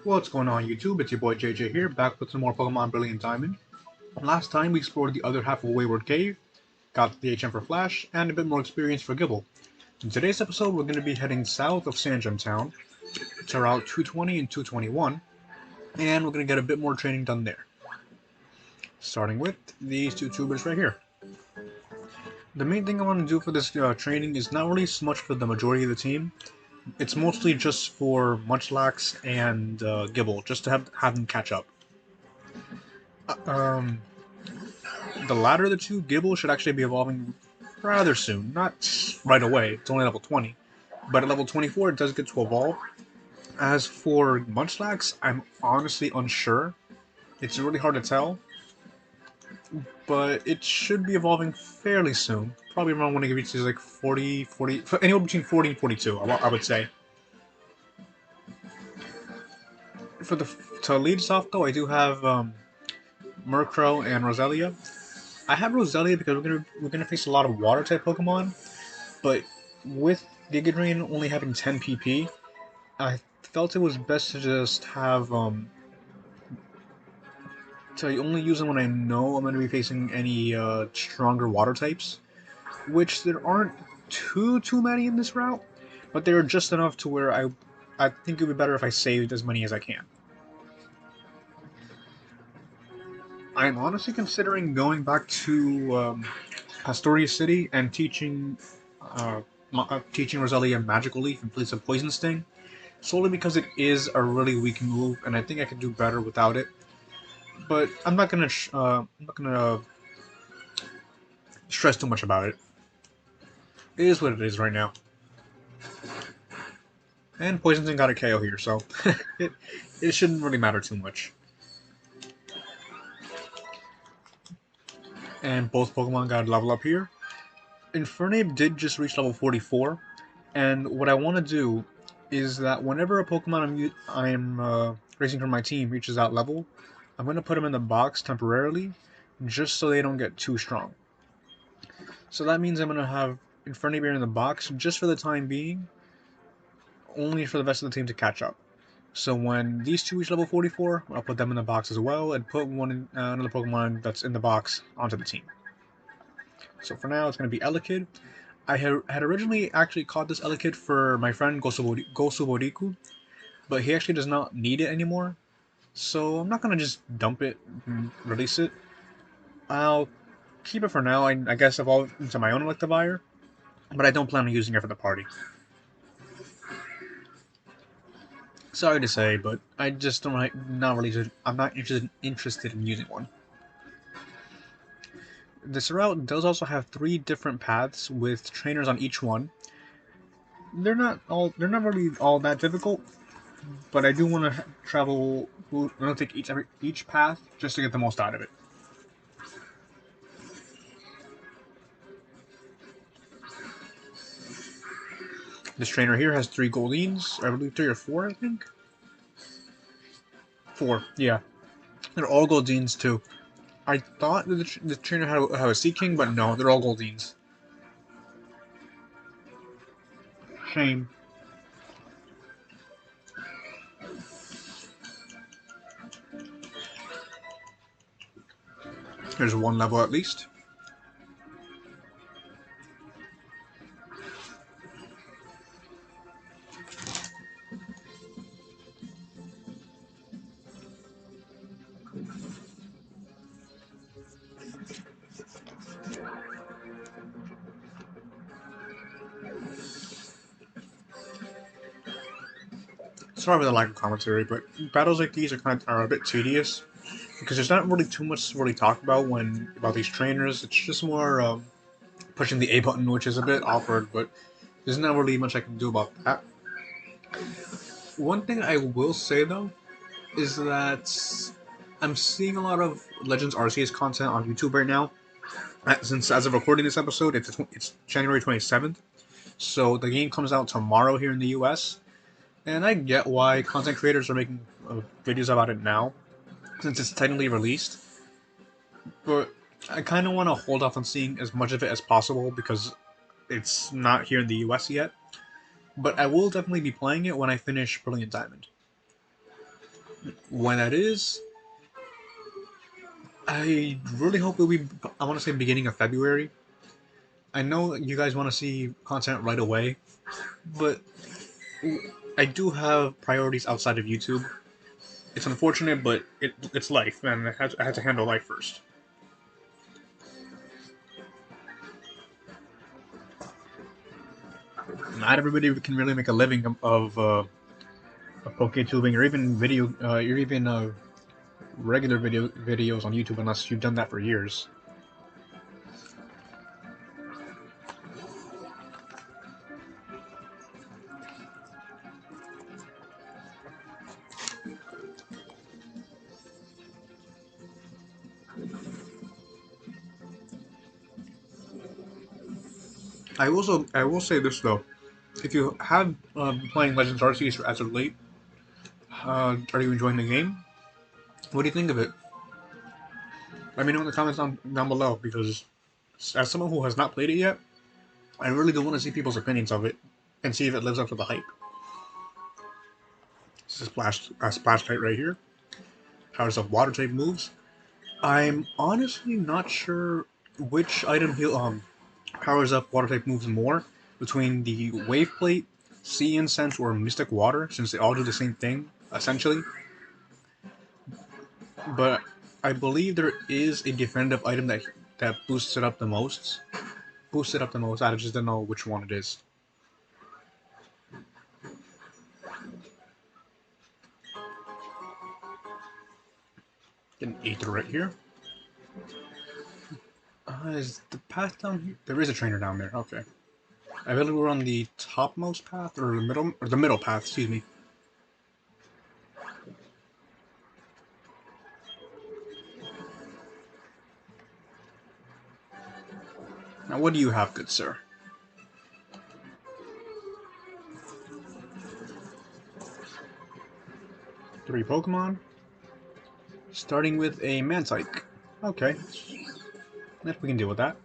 What's going on YouTube? It's your boy JJ here, back with some more Pokemon Brilliant Diamond. Last time we explored the other half of Wayward Cave, got the HM for Flash, and a bit more experience for Gibble. In today's episode we're going to be heading south of Sandgem Town to Route 220 and 221, and we're going to get a bit more training done there. Starting with these two tubers right here. The main thing I want to do for this training is not really so much for the majority of the team, it's mostly just for Munchlax and Gibble, just to have them catch up. Um, the latter of the two, Gibble, should actually be evolving rather soon. Not right away, it's only level 20. But at level 24, it does get to evolve. As for Munchlax, I'm honestly unsure. It's really hard to tell. But it should be evolving fairly soon. Probably around when it reaches like 40, anywhere between 40 and 42, I would say. To lead us off though, I do have Murkrow and Roselia. I have Roselia because we're gonna face a lot of water type Pokemon, but with Giga Drain only having 10 PP, I felt it was best to just have to only use them when I know I'm gonna be facing any stronger water types, which there aren't too many in this route, but they're just enough to where I think it would be better if I saved as many as I can. I'm honestly considering going back to Pastoria City and teaching Roselia Magical Leaf in place of Poison Sting, solely because it is a really weak move, and I think I could do better without it. But I'm not gonna stress too much about it. It is what it is right now. And Poison Sting got a KO here, so it it shouldn't really matter too much. And both Pokemon got a level up here. Infernape did just reach level 44, and what I want to do is that whenever a Pokemon I'm racing for my team reaches that level, I'm going to put them in the box temporarily, just so they don't get too strong. So that means I'm going to have Infernape in the box just for the time being, only for the rest of the team to catch up. So when these two reach level 44, I'll put them in the box as well, and put another Pokemon that's in the box onto the team. So for now, it's going to be Elekid. I had originally actually caught this Elekid for my friend Gosuboriku, but he actually does not need it anymore. So I'm not going to just dump it and release it. I'll keep it for now. I guess evolve into my own Electivire, but I don't plan on using it for the party. Sorry to say, but I just don't not really. I'm not interested in using one. This route does also have 3 different paths with trainers on each one. They're not really all that difficult, but I do want to travel. I'm gonna take each path just to get the most out of it. This trainer here has 3 Goldines, I believe 3 or 4, I think. 4, yeah. They're all Goldines too. I thought that the trainer had a Seaking, but no, they're all Goldines. Shame. There's 1 level at least. Sorry for the lack of commentary, but battles like these are a bit tedious because there's not really too much to really talk about about these trainers. It's just more pushing the A button, which is a bit awkward, but there's not really much I can do about that. One thing I will say though is that I'm seeing a lot of Legends Arceus content on YouTube right now. Since as of recording this episode, it's January 27th, so the game comes out tomorrow here in the U.S. And I get why content creators are making videos about it now, since it's technically released. But I kind of want to hold off on seeing as much of it as possible because it's not here in the US yet. But I will definitely be playing it when I finish Brilliant Diamond. When that is, I really hope it'll be, I want to say beginning of February. I know you guys want to see content right away, but I do have priorities outside of YouTube. It's unfortunate, but it's life, and I had to handle life first. Not everybody can really make a living of PokeTubing or even regular videos on YouTube unless you've done that for years. I will say this though, if you have been playing Legends Arceus as of late, are you enjoying the game? What do you think of it? Let me know in the comments down below, because as someone who has not played it yet, I really do want to see people's opinions of it and see if it lives up to the hype. This is splash type right here. Powers up water type moves. I'm honestly not sure which item powers up water type moves more, between the Wave Plate, Sea Incense, or Mystic Water, since they all do the same thing essentially. But I believe there is a definitive item that boosts it up the most. Boosts it up the most. I just don't know which one it is. Get an Aether right here. Is the path down here? There is a trainer down there. Okay. I believe we're on the topmost path, or the middle path. Excuse me. Now, what do you have, good sir? Three Pokemon. Starting with a Mantike. Okay. If we can deal with that.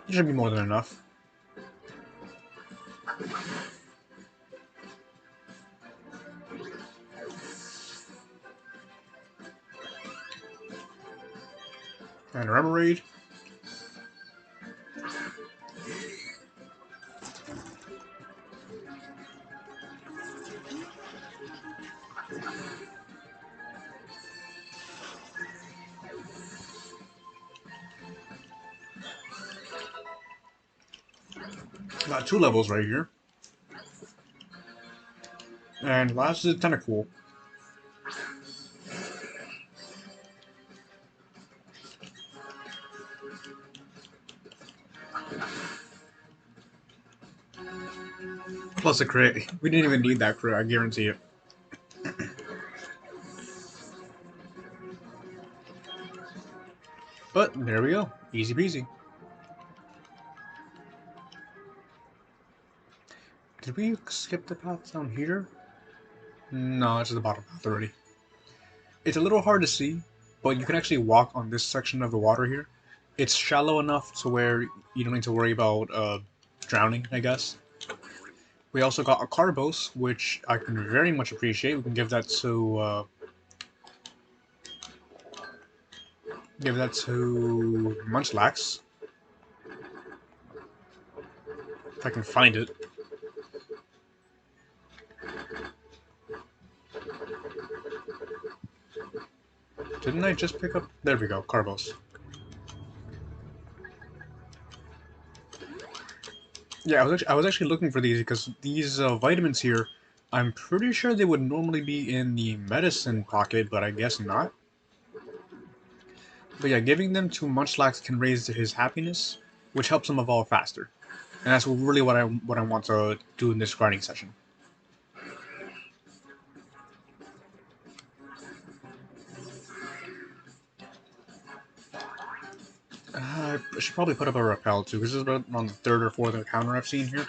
It should be more than enough. And Remoraid. Got 2 levels right here. And last is a Tentacool. Plus a crit. We didn't even need that crit, I guarantee it. But there we go. Easy peasy. Did we skip the path down here? No, it's at the bottom path already. It's a little hard to see, but you can actually walk on this section of the water here. It's shallow enough to where you don't need to worry about drowning, I guess. We also got a Carbos, which I can very much appreciate. We can give that to Munchlax. If I can find it. Didn't I just pick up? There we go, Carbos. Yeah, I was actually looking for these because these vitamins here, I'm pretty sure they would normally be in the medicine pocket, but I guess not. But yeah, giving them to Munchlax can raise his happiness, which helps him evolve faster. And that's really what I want to do in this grinding session. I should probably put up a repel too, because this is about on the 3rd or 4th encounter I've seen here.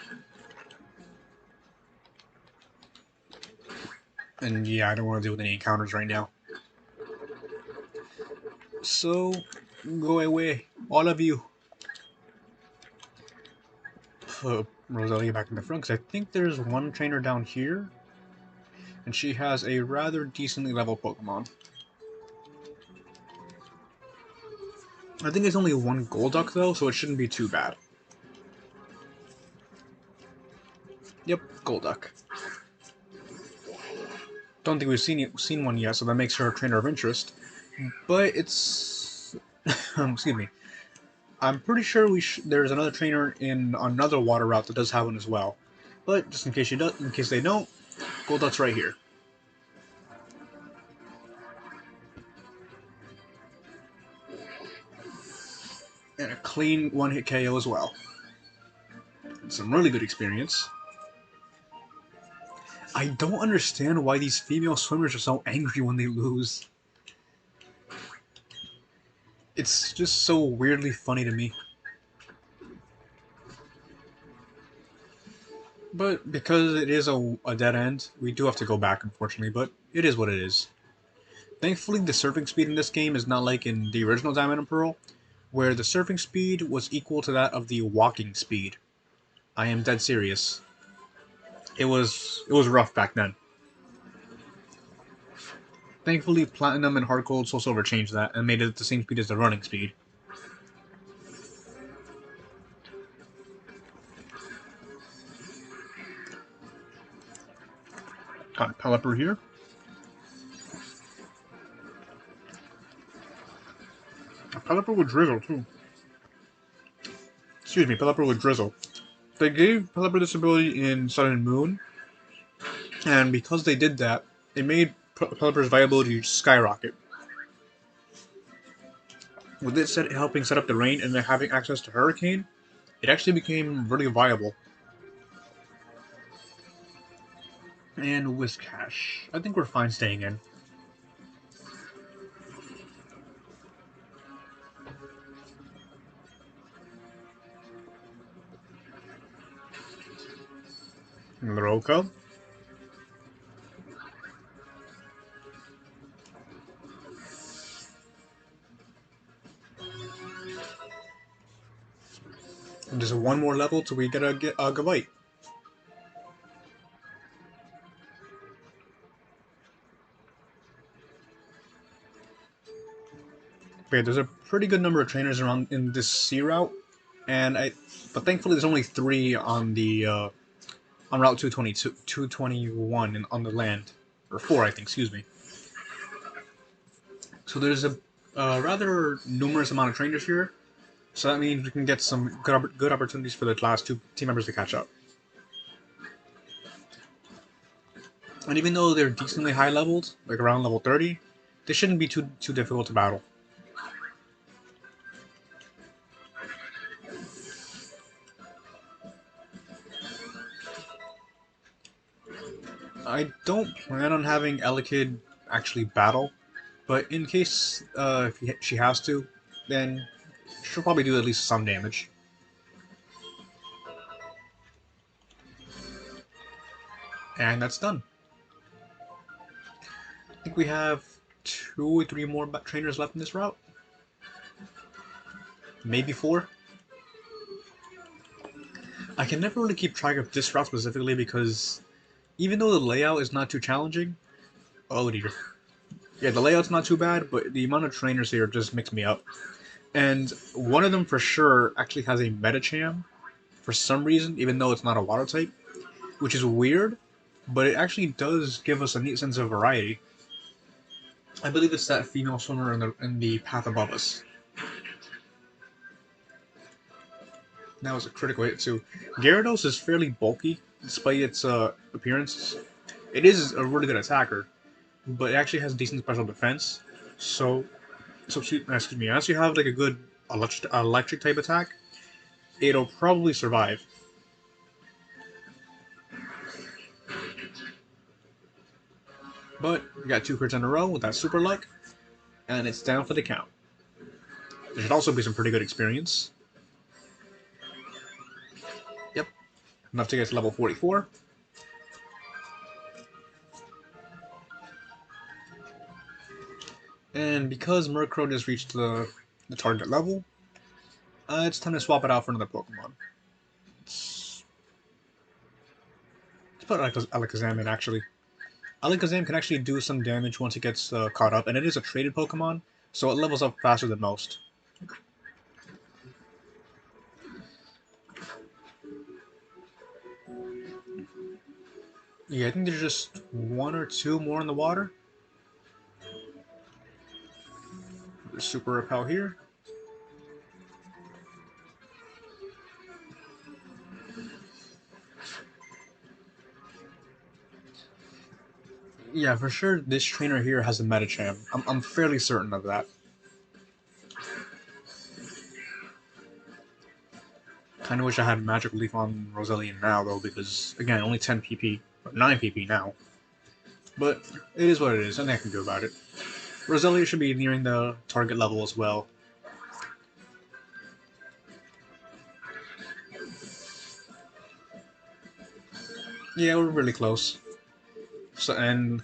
And yeah, I don't want to deal with any encounters right now. So, go away, all of you. Rosalia back in the front, because I think there's one trainer down here, and she has a rather decently leveled Pokemon. I think it's only one Golduck though, so it shouldn't be too bad. Yep, Golduck. Don't think we've seen one yet, so that makes her a trainer of interest. But it's excuse me. I'm pretty sure there's another trainer in another water route that does have one as well. But just in case in case they don't, Golduck's right here. And a clean one-hit KO as well. Some really good experience. I don't understand why these female swimmers are so angry when they lose. It's just so weirdly funny to me. But because it is a dead end, we do have to go back, unfortunately, but it is what it is. Thankfully, the surfing speed in this game is not like in the original Diamond and Pearl, where the surfing speed was equal to that of the walking speed. I am dead serious. It was rough back then. Thankfully, Platinum and Heart Gold Soul Silver changed that and made it the same speed as the running speed. Got Pelipper here. Pelipper with Drizzle, too. Excuse me, Pelipper with Drizzle. They gave Pelipper this ability in Sun and Moon, and because they did that, it made Pelipper's viability skyrocket. With it helping set up the rain and then having access to Hurricane, it actually became really viable. And Whiscash. I think we're fine staying in. Loroko. And just one more level till we get a Gavite. Okay, there's a pretty good number of trainers around in this sea route, but thankfully there's only 3 on the on Route 222, 221 on the land, or 4, I think. Excuse me. So there's a rather numerous amount of trainers here, so that means we can get some good opportunities for the last 2 team members to catch up. And even though they're decently high leveled, like around level 30, they shouldn't be too difficult to battle. I don't plan on having Elekid actually battle, but in case she has to, then she'll probably do at least some damage. And that's done. I think we have 2 or 3 more trainers left in this route. Maybe 4. I can never really keep track of this route specifically because even though the layout is not too challenging, oh dear. Yeah, the layout's not too bad, but the amount of trainers here just makes me up. And one of them for sure actually has a Medicham for some reason, even though it's not a water type, which is weird, but it actually does give us a neat sense of variety. I believe it's that female swimmer in the path above us. That was a critical hit too. Gyarados is fairly bulky, despite its appearance. It is a really good attacker, but it actually has decent special defense. So excuse me, unless you have like a good electric type attack, it'll probably survive. But we got 2 crits in a row with that super luck, and it's down for the count. There should also be some pretty good experience. Yep, enough to get to level 44. And because Murkrow just reached the target level, it's time to swap it out for another Pokemon. put Alakazam in, actually. Alakazam can actually do some damage once it gets caught up, and it is a traded Pokemon, so it levels up faster than most. Yeah, I think there's just one or two more in the water. Super Repel here. Yeah, for sure this trainer here has a Medicham. I'm fairly certain of that. Kinda wish I had Magic Leaf on Roselia now, though, because, again, only 10 PP, or 9 PP now. But it is what it is, nothing I can do about it. Roselia should be nearing the target level as well. Yeah, we're really close. So, and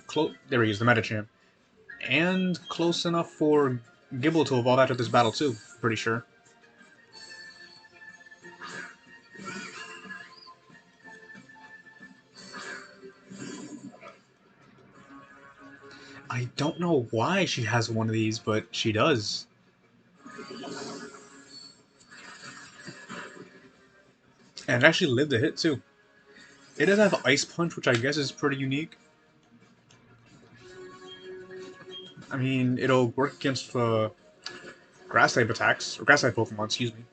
there he is, the Medicham. And close enough for Gibble to evolve after this battle too, pretty sure. I don't know why she has one of these, but she does. And it actually lived a hit too. It does have Ice Punch, which I guess is pretty unique. I mean, it'll work against grass type attacks, or grass type Pokemon, excuse me.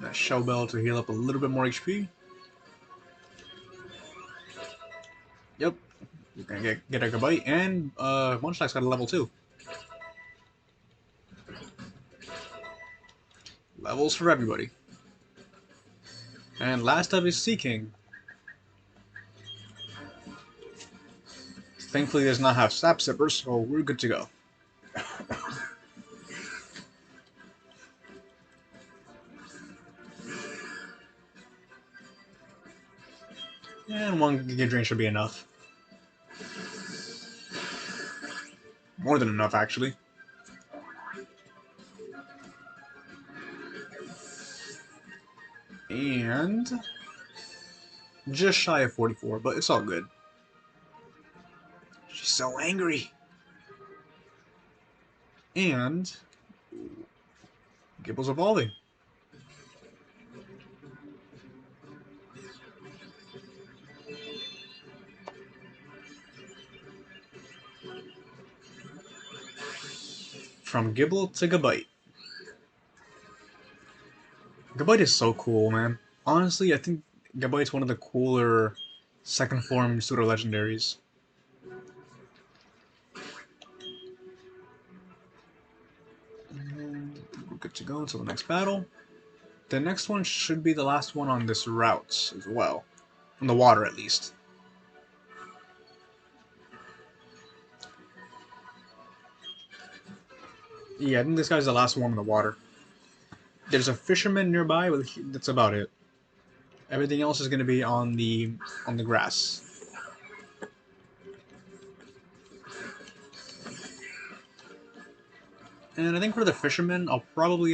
That Shell Bell to heal up a little bit more HP. Yep, you're gonna get a bite, and Munchlax got a level 2. Levels for everybody. And last up is Seaking. Thankfully, it does not have Sap Sipper, so we're good to go. And one Giga Drain should be enough. More than enough, actually. And just shy of 44, but it's all good. She's so angry. And Gibble's evolving. From Gibble to Gabite. Gabite is so cool, man. Honestly, I think Gabite's one of the cooler second form pseudo legendaries. And we're good to go until the next battle. The next one should be the last one on this route as well. On the water, at least. Yeah, I think this guy's the last one in the water. There's a fisherman nearby, but that's about it. Everything else is going to be on the grass. And I think for the fisherman, I'll probably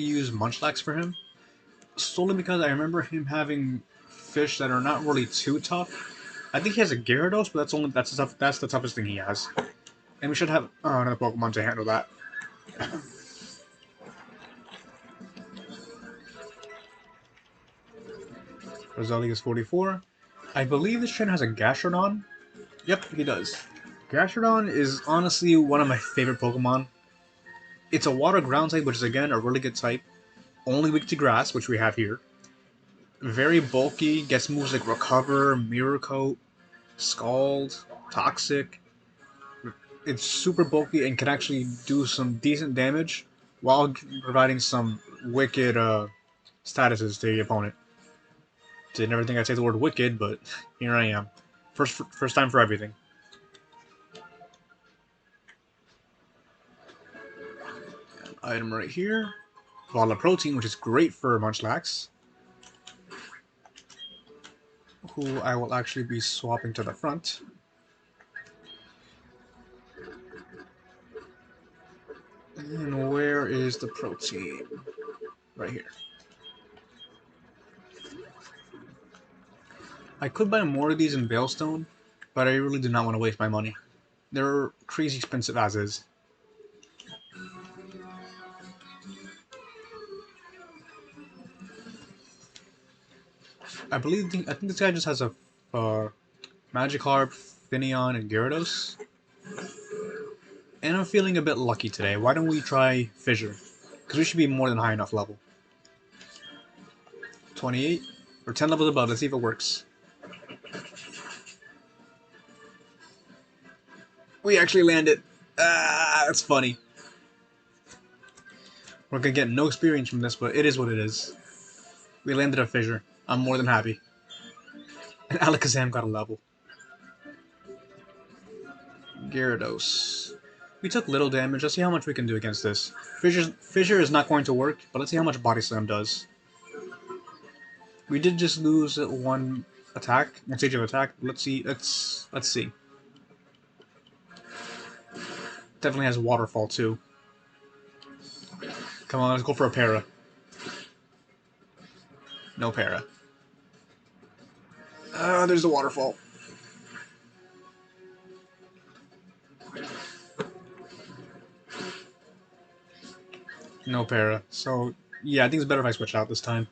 use Munchlax for him, solely because I remember him having fish that are not really too tough. I think he has a Gyarados, but that's the toughest thing he has. And we should have another Pokemon to handle that. Roselia is 44. I believe this trainer has a Gastrodon. Yep, he does. Gastrodon is honestly one of my favorite Pokemon. It's a water ground type, which is again a really good type. Only weak to grass, which we have here. Very bulky, gets moves like Recover, Mirror Coat, Scald, Toxic. It's super bulky and can actually do some decent damage while providing some wicked statuses to the opponent. Did never think I'd say the word wicked, but here I am. First time for everything. An item right here. Bottle of protein, which is great for Munchlax, who I will actually be swapping to the front. And where is the protein? right here. I could buy more of these in Veilstone, but I really do not want to waste my money. They're crazy expensive as is. I think this guy just has a Magikarp, Finneon, and Gyarados. And I'm feeling a bit lucky today. Why don't we try Fissure? Because we should be more than high enough level. 28? Or 10 levels above. Let's see if it works. We actually landed. Ah, that's funny. We're gonna get no experience from this, but it is what it is. We landed a Fissure. I'm more than happy. And Alakazam got a level. Gyarados. We took little damage. Let's see how much we can do against this. Fissure is not going to work, but let's see how much Body Slam does. We did just lose one attack, one stage of attack. Let's see. Let's see. Definitely has Waterfall too. Come on, let's go for a para. No para. There's the Waterfall. No para. So, yeah, I think it's better if I switch out this time.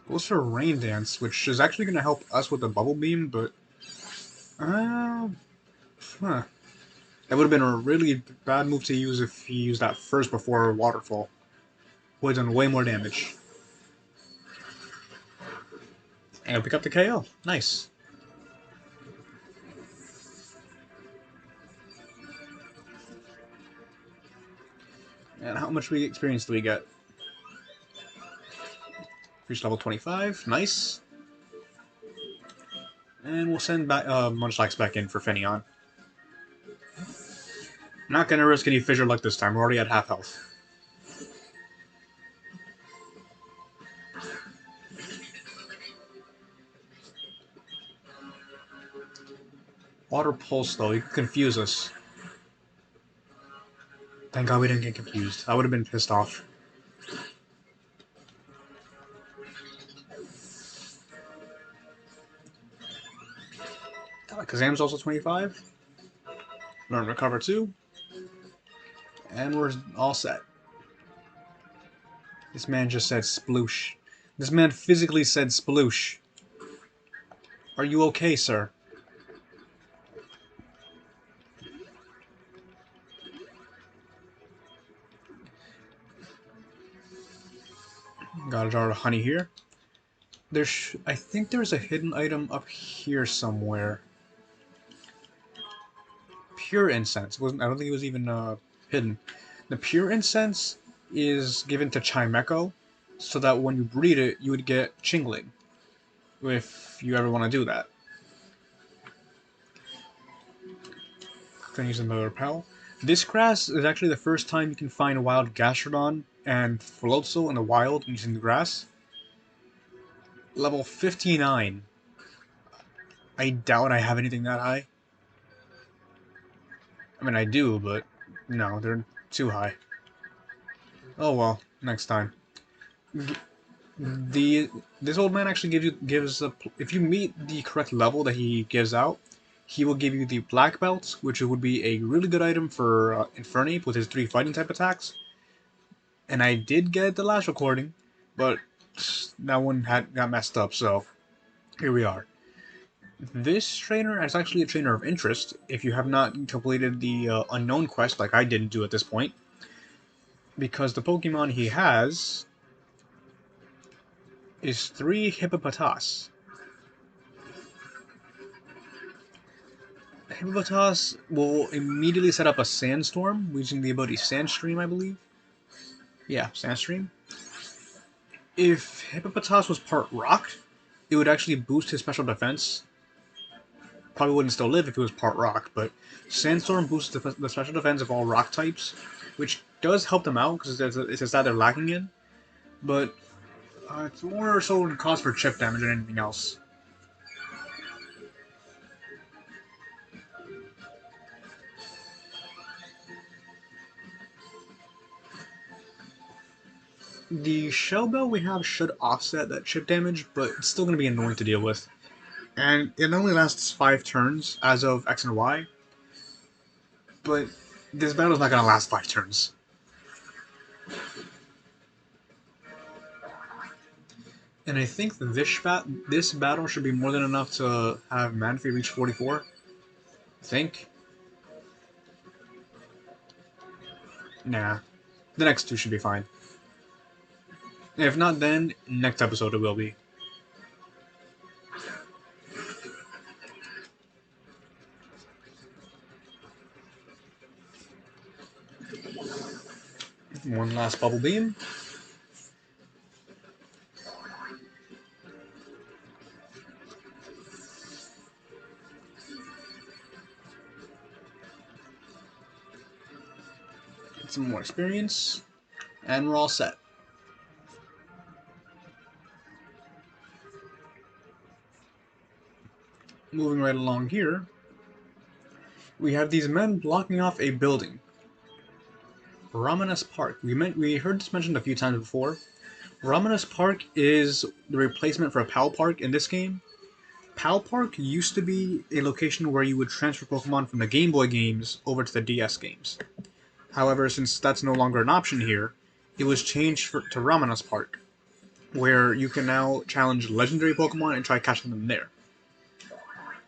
Goes for Rain Dance, which is actually going to help us with the Bubble Beam, but... That would have been a really bad move to use if he used that first before Waterfall. Would have done way more damage. And I'll pick up the KO. Nice. And how much experience do we get? Reach level 25. Nice. And we'll send back Munchlax back in for Finneon. Not gonna risk any Fissure luck this time. We're already at half health. Water Pulse, though. He could confuse us. Thank God we didn't get confused. I would have been pissed off. Kazam's also 25. Learn Recover 2. And we're all set. This man just said sploosh. This man physically said sploosh. Are you okay, sir? Got a jar of honey here. I think there's a hidden item up here somewhere. Pure Incense. I don't think it was even hidden. The Pure Incense is given to Chimecho, so that when you breed it, you would get Chingling. If you ever want to do that. Gonna use another Repel. This grass is actually the first time you can find wild Gastrodon and Floatzel in the wild using the grass. Level 59. I doubt I have anything that high. I mean, I do, but no, they're too high. Oh well, next time. This old man actually gives if you meet the correct level that he gives out, he will give you the Black Belt, which would be a really good item for Infernape with his 3 fighting type attacks. And I did get the last recording, but that one got messed up, so here we are. This trainer is actually a trainer of interest if you have not completed the unknown quest like I didn't do at this point, because the Pokemon he has is 3 Hippopotas. Hippopotas will immediately set up a Sandstorm using the ability Sandstream, I believe. Yeah, Sandstream. If Hippopotas was part rock, it would actually boost his special defense. Probably wouldn't still live if it was part rock, but Sandstorm boosts the special defense of all rock types, which does help them out because it's just that they're lacking in. But it's more so cause for chip damage than anything else. The Shell Bell we have should offset that chip damage, but it's still going to be annoying to deal with. And it only lasts 5 turns as of X and Y, but this battle's not going to last 5 turns. And I think this battle should be more than enough to have Manphy reach 44. I think. Nah. The next two should be fine. If not then, next episode it will be. One last Bubble Beam. Get some more experience. And we're all set. Moving right along here, we have these men blocking off a building. Ramanus Park. We heard this mentioned a few times before. Ramanus Park is the replacement for Pal Park in this game. Pal Park used to be a location where you would transfer Pokemon from the Game Boy games over to the DS games. However, since that's no longer an option here, it was changed to Ramanus Park, where you can now challenge legendary Pokemon and try catching them there.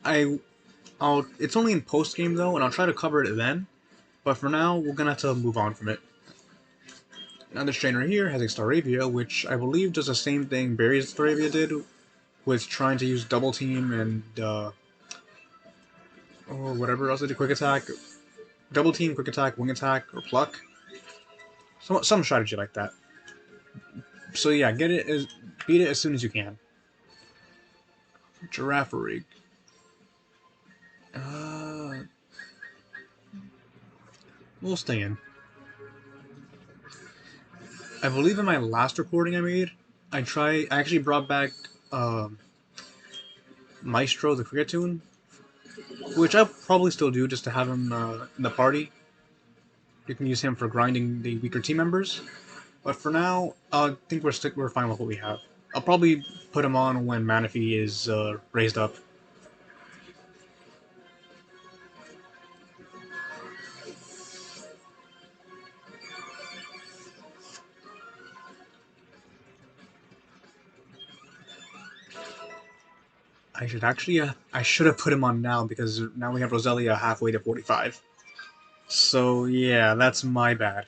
It's only in post-game though, and I'll try to cover it then, but for now, we're gonna have to move on from it. Now this trainer here has a Staravia, which I believe does the same thing Barry's Staravia did, with trying to use Double Team and, or whatever else it did, Quick Attack. Double Team, Quick Attack, Wing Attack, or Pluck. Some strategy like that. So yeah, beat it as soon as you can. Girafarig. We'll stay in. I believe in my last recording I made, I actually brought back Maestro, the cricket tune, which I'll probably still do just to have him in the party. You can use him for grinding the weaker team members, but for now, I think we're fine with what we have. I'll probably put him on when Manaphy is raised up. I should have put him on now, because now we have Roselia halfway to 45. So yeah, that's my bad.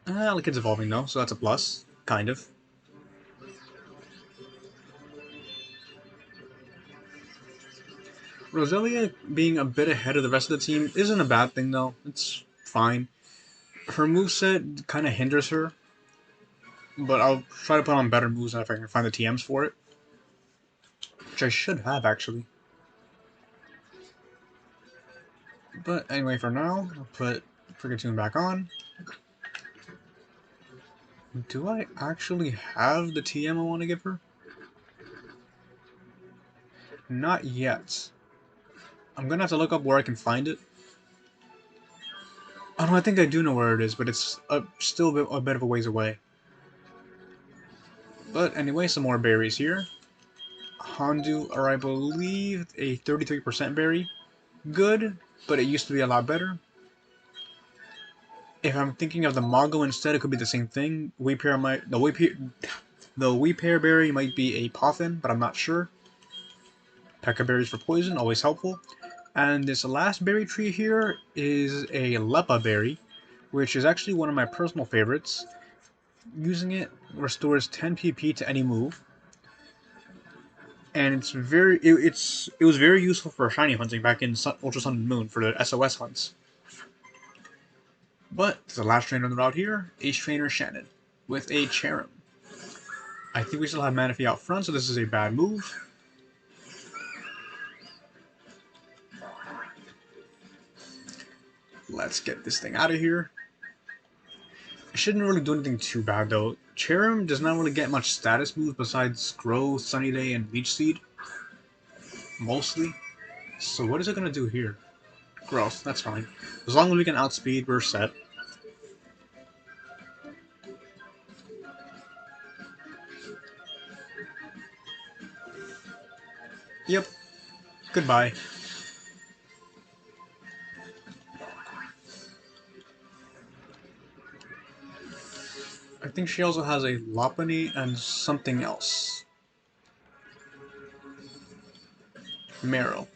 The kid's evolving though, so that's a plus, kind of. Roselia being a bit ahead of the rest of the team isn't a bad thing though, it's fine. Her moveset kind of hinders her, but I'll try to put on better moves if I can find the TMs for it. Which I should have, actually. But anyway, for now, I'll put Frigatune back on. Do I actually have the TM I want to give her? Not yet. I'm gonna have to look up where I can find it. Oh no, I think I do know where it is, but it's still a bit of a ways away. But anyway, some more berries here. Hondu are, I believe, a 33% berry. Good, but it used to be a lot better. If I'm thinking of the Mago instead, it could be the same thing. The Weepair berry might be a Poffin, but I'm not sure. Pekka berries for poison, always helpful. And this last berry tree here is a Lepa berry, which is actually one of my personal favorites. Using it restores 10 PP to any move, and it was very useful for shiny hunting back in Ultra Sun and Moon for the SOS hunts. But the last trainer on the route here, Ace Trainer Shannon with a Cherim. I think we still have Manaphy out front, so this is a bad move. Let's get this thing out of here. It shouldn't really do anything too bad though. Cherim does not really get much status moves besides Growth, Sunny Day, and Leech Seed. Mostly. So what is it going to do here? Growth, that's fine. As long as we can outspeed, we're set. Yep. Goodbye. I think she also has a Lopunny and something else. Meryl.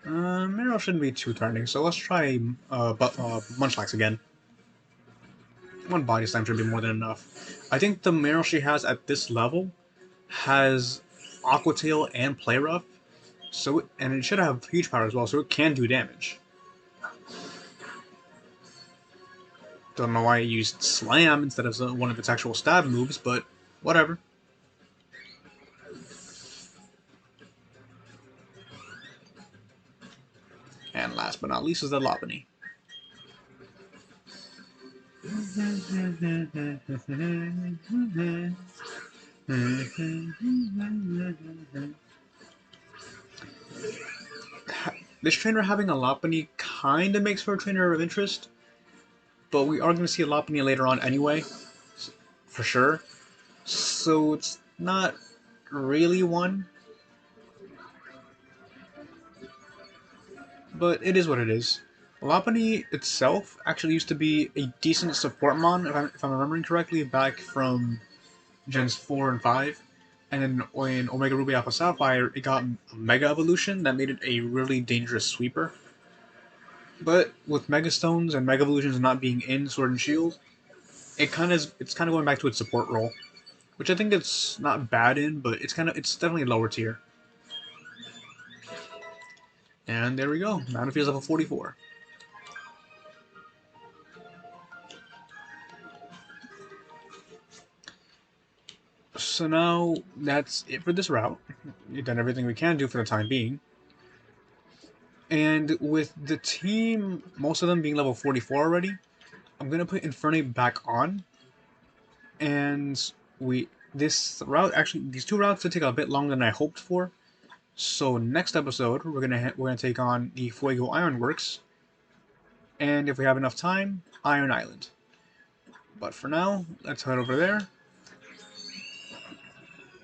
Meryl shouldn't be too threatening, so let's try Munchlax again. One body slam should be more than enough. I think the Meryl she has at this level has Aqua Tail and Play Rough, and it should have huge power as well, so it can do damage. Don't know why it used Slam instead of one of its actual stab moves, but whatever. And last but not least is the Lopunny. This trainer having a Lopunny kinda makes for a trainer of interest, but we are going to see a Lopunny later on anyway, for sure. So it's not really one, but it is what it is. Lopunny itself actually used to be a decent support mon, if I'm remembering correctly, back from Gens 4 and 5. And then in Omega Ruby Alpha Sapphire, it got a Mega Evolution that made it a really dangerous sweeper. But with Mega Stones and Mega Evolutions not being in Sword and Shield, it's kind of going back to its support role, which I think it's not bad in, but it's definitely lower tier. And there we go, Manaphy level 44. So now that's it for this route. We've done everything we can do for the time being. And with the team, most of them being level 44 already, I'm going to put Infernape back on. And these two routes did take a bit longer than I hoped for. So next episode, we're gonna take on the Fuego Ironworks, and if we have enough time, Iron Island. But for now, let's head over there.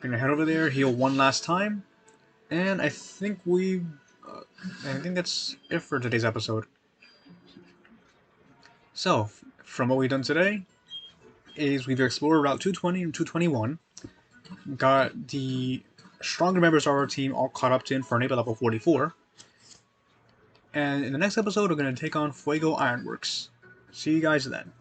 Gonna head over there, heal one last time, and I think that's it for today's episode. So, from what we've done today, is we've explored Route 220 and 221, got the stronger members of our team all caught up to Infernape at level 44, and in the next episode we're going to take on Fuego Ironworks. See you guys then.